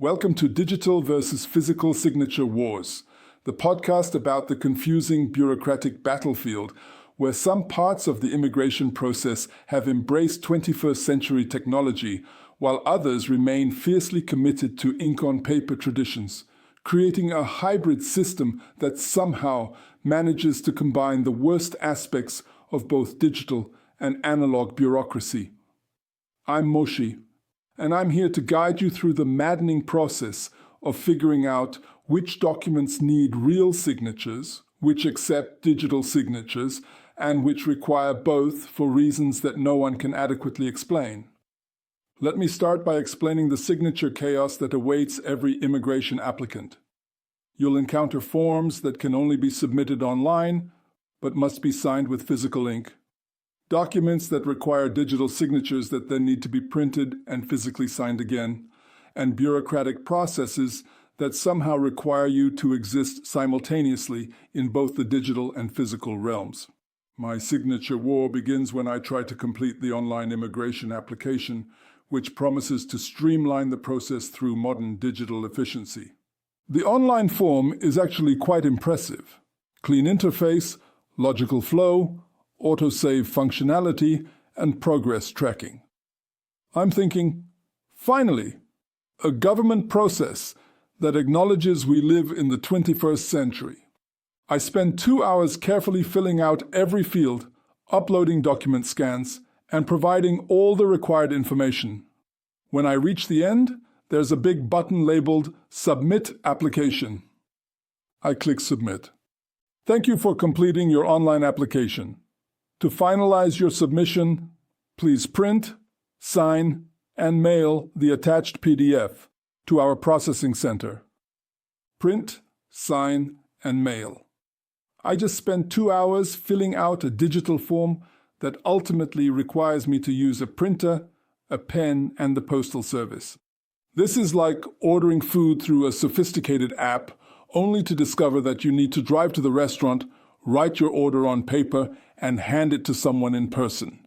Welcome to Digital versus Physical Signature Wars, the podcast about the confusing bureaucratic battlefield where some parts of the immigration process have embraced 21st century technology while others remain fiercely committed to ink-on-paper traditions, creating a hybrid system that somehow manages to combine the worst aspects of both digital and analog bureaucracy. I'm Moshi, and I'm here to guide you through the maddening process of figuring out which documents need real signatures, which accept digital signatures, and which require both for reasons that no one can adequately explain. Let me start by explaining the signature chaos that awaits every immigration applicant. You'll encounter forms that can only be submitted online, but must be signed with physical ink. Documents that require digital signatures that then need to be printed and physically signed again, and bureaucratic processes that somehow require you to exist simultaneously in both the digital and physical realms. My signature war begins when I try to complete the online immigration application, which promises to streamline the process through modern digital efficiency. The online form is actually quite impressive. Clean interface, logical flow, autosave functionality, and progress tracking. I'm thinking, finally, a government process that acknowledges we live in the 21st century. I spend 2 hours carefully filling out every field, uploading document scans, and providing all the required information. When I reach the end, there's a big button labeled Submit Application. I click Submit. Thank you for completing your online application. To finalize your submission, please print, sign, and mail the attached PDF to our processing center. Print, sign, and mail. I just spent 2 hours filling out a digital form that ultimately requires me to use a printer, a pen, and the postal service. This is like ordering food through a sophisticated app, only to discover that you need to drive to the restaurant, write your order on paper, and hand it to someone in person.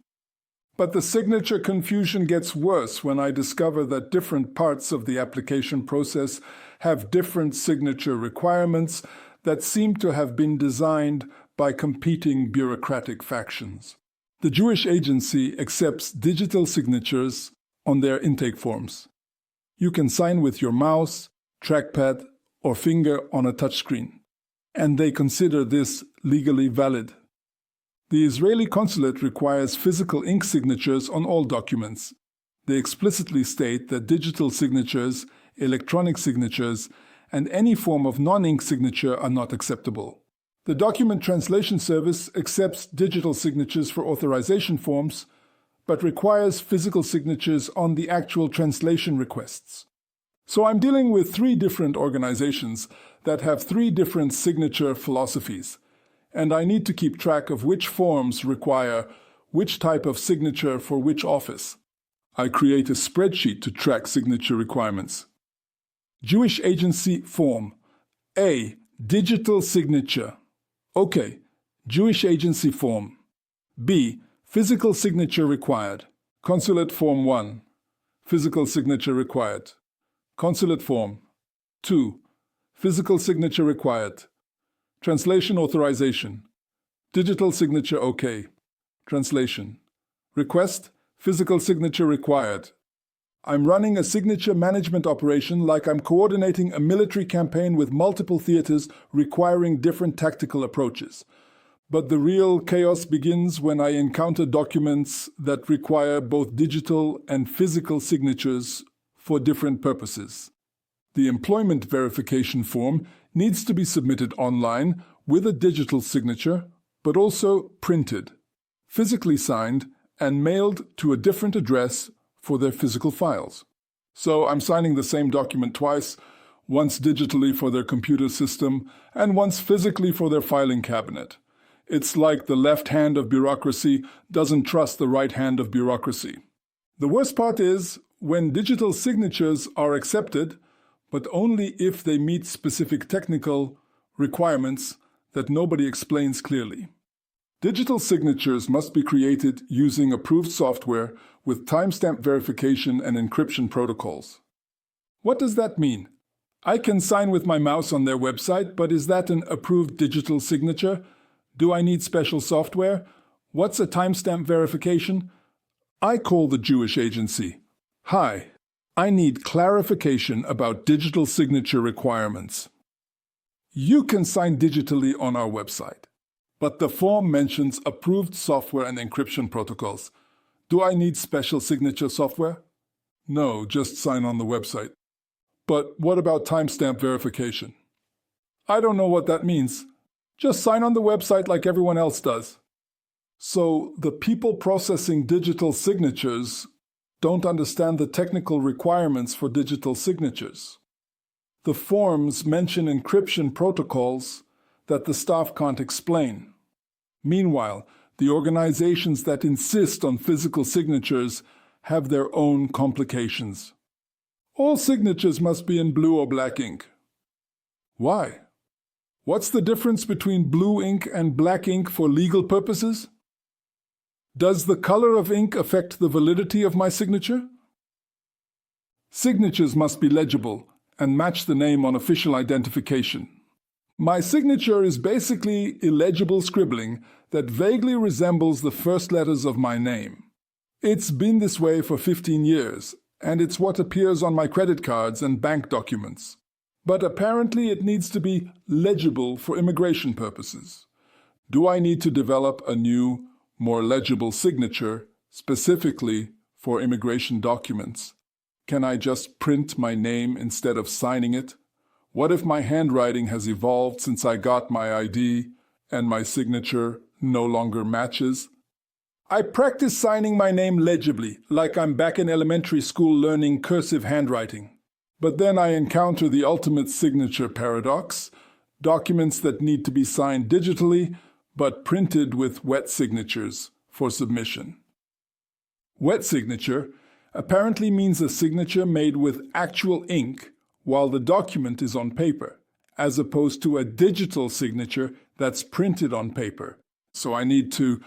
But the signature confusion gets worse when I discover that different parts of the application process have different signature requirements that seem to have been designed by competing bureaucratic factions. The Jewish agency accepts digital signatures on their intake forms. You can sign with your mouse, trackpad, or finger on a touchscreen, and they consider this legally valid. The Israeli consulate requires physical ink signatures on all documents. They explicitly state that digital signatures, electronic signatures, and any form of non-ink signature are not acceptable. The Document Translation Service accepts digital signatures for authorization forms, but requires physical signatures on the actual translation requests. So I'm dealing with 3 different organizations that have 3 different signature philosophies, and I need to keep track of which forms require which type of signature for which office. I create a spreadsheet to track signature requirements. Jewish agency form. A. Digital signature. OK. Jewish agency form. B. Physical signature required. Consulate form 1. Physical signature required. Consulate form. 2. Physical signature required. Translation authorization. Digital signature OK. Translation. Request. Physical signature required. I'm running a signature management operation like I'm coordinating a military campaign with multiple theaters requiring different tactical approaches. But the real chaos begins when I encounter documents that require both digital and physical signatures for different purposes. The employment verification form needs to be submitted online with a digital signature, but also printed, physically signed, and mailed to a different address for their physical files. So I'm signing the same document twice, once digitally for their computer system and once physically for their filing cabinet. It's like the left hand of bureaucracy doesn't trust the right hand of bureaucracy. The worst part is when digital signatures are accepted, but only if they meet specific technical requirements that nobody explains clearly. Digital signatures must be created using approved software with timestamp verification and encryption protocols. What does that mean? I can sign with my mouse on their website, but is that an approved digital signature? Do I need special software? What's a timestamp verification? I call the Jewish agency. Hi, I need clarification about digital signature requirements. You can sign digitally on our website, but the form mentions approved software and encryption protocols. Do I need special signature software? No, just sign on the website. But what about timestamp verification? I don't know what that means. Just sign on the website like everyone else does. So the people processing digital signatures don't understand the technical requirements for digital signatures. The forms mention encryption protocols that the staff can't explain. Meanwhile, the organizations that insist on physical signatures have their own complications. All signatures must be in blue or black ink. Why? What's the difference between blue ink and black ink for legal purposes? Does the color of ink affect the validity of my signature? Signatures must be legible and match the name on official identification. My signature is basically illegible scribbling that vaguely resembles the first letters of my name. It's been this way for 15 years, and it's what appears on my credit cards and bank documents. But apparently it needs to be legible for immigration purposes. Do I need to develop a new, more legible signature specifically for immigration documents? Can I just print my name instead of signing it? What if my handwriting has evolved since I got my ID and my signature no longer matches? I practice signing my name legibly, like I'm back in elementary school learning cursive handwriting. But then I encounter the ultimate signature paradox: documents that need to be signed digitally, but printed with wet signatures for submission. Wet signature apparently means a signature made with actual ink while the document is on paper, as opposed to a digital signature that's printed on paper. So I need to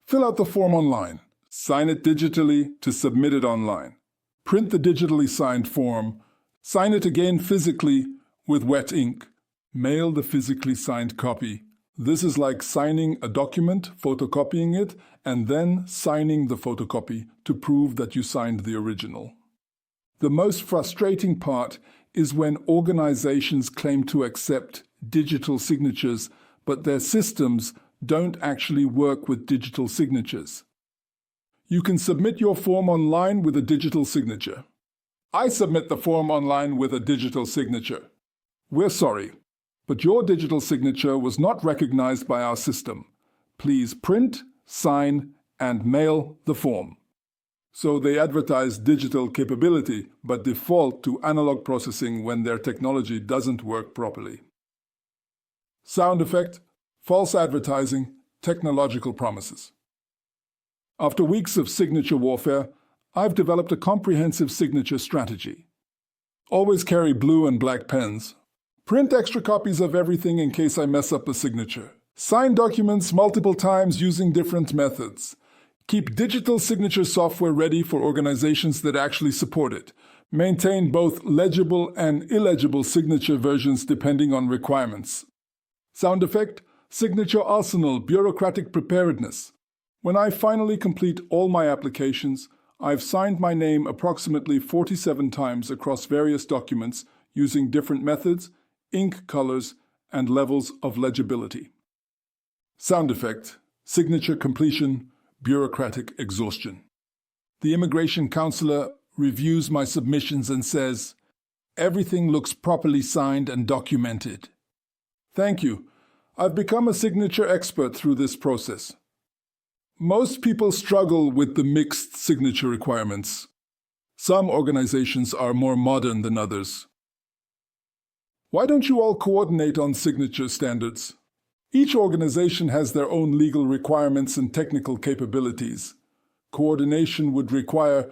fill out the form online, sign it digitally to submit it online, print the digitally signed form, sign it again physically with wet ink, mail the physically signed copy. This is like signing a document, photocopying it, and then signing the photocopy to prove that you signed the original. The most frustrating part is when organizations claim to accept digital signatures, but their systems don't actually work with digital signatures. You can submit your form online with a digital signature. I submit the form online with a digital signature. We're sorry, but your digital signature was not recognized by our system. Please print, sign, and mail the form. So they advertise digital capability, but default to analog processing when their technology doesn't work properly. Sound effect: false advertising, technological promises. After weeks of signature warfare, I've developed a comprehensive signature strategy. Always carry blue and black pens. Print extra copies of everything in case I mess up a signature. Sign documents multiple times using different methods. Keep digital signature software ready for organizations that actually support it. Maintain both legible and illegible signature versions depending on requirements. Sound effect: signature arsenal, bureaucratic preparedness. When I finally complete all my applications, I've signed my name approximately 47 times across various documents using different methods, ink colors, and levels of legibility. Sound effect: signature completion, bureaucratic exhaustion. The immigration counselor reviews my submissions and says, "Everything looks properly signed and documented." Thank you. I've become a signature expert through this process. Most people struggle with the mixed signature requirements. Some organizations are more modern than others. Why don't you all coordinate on signature standards? Each organization has their own legal requirements and technical capabilities. Coordination would require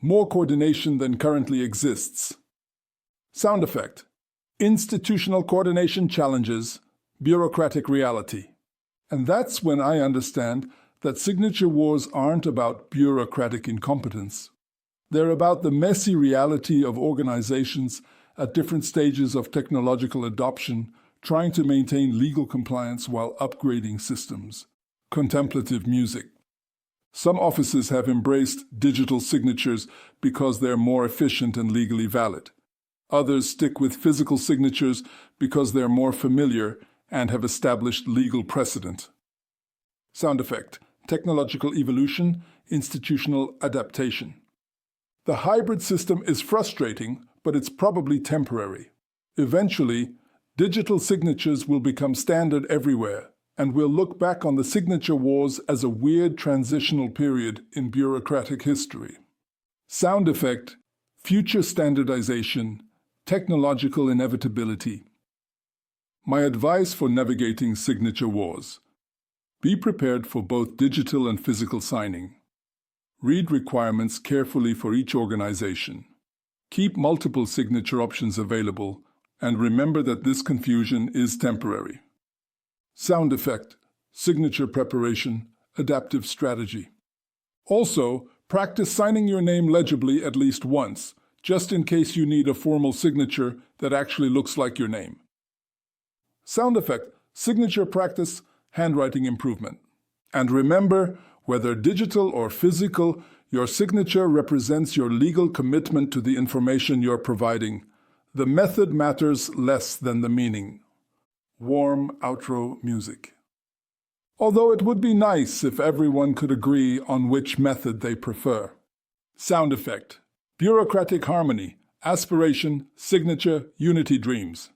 more coordination than currently exists. Sound effect: institutional coordination challenges, bureaucratic reality. And that's when I understand that signature wars aren't about bureaucratic incompetence. They're about the messy reality of organizations at different stages of technological adoption, trying to maintain legal compliance while upgrading systems. Contemplative music. Some offices have embraced digital signatures because they're more efficient and legally valid. Others stick with physical signatures because they're more familiar and have established legal precedent. Sound effect. Technological evolution, institutional adaptation. The hybrid system is frustrating, but it's probably temporary. Eventually, digital signatures will become standard everywhere, and we'll look back on the signature wars as a weird transitional period in bureaucratic history. Sound effect, future standardization, technological inevitability. My advice for navigating signature wars. Be prepared for both digital and physical signing. Read requirements carefully for each organization. Keep multiple signature options available, and remember that this confusion is temporary. Sound effect, signature preparation, adaptive strategy. Also, practice signing your name legibly at least once, just in case you need a formal signature that actually looks like your name. Sound effect, signature practice, handwriting improvement. And remember, whether digital or physical, your signature represents your legal commitment to the information you're providing. The method matters less than the meaning. Warm outro music. Although it would be nice if everyone could agree on which method they prefer. Sound effect. Bureaucratic harmony. Aspiration. Signature. Unity dreams.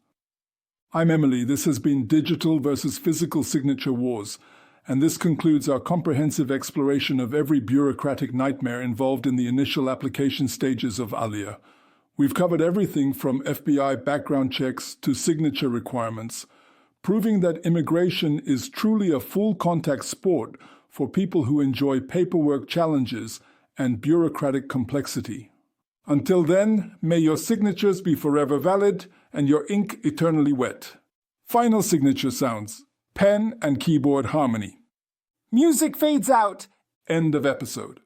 I'm Emily. This has been Digital versus Physical Signature Wars, and this concludes our comprehensive exploration of every bureaucratic nightmare involved in the initial application stages of Aliyah. We've covered everything from FBI background checks to signature requirements, proving that immigration is truly a full-contact sport for people who enjoy paperwork challenges and bureaucratic complexity. Until then, may your signatures be forever valid and your ink eternally wet. Final signature sounds. Pen and keyboard harmony. Music fades out. End of episode.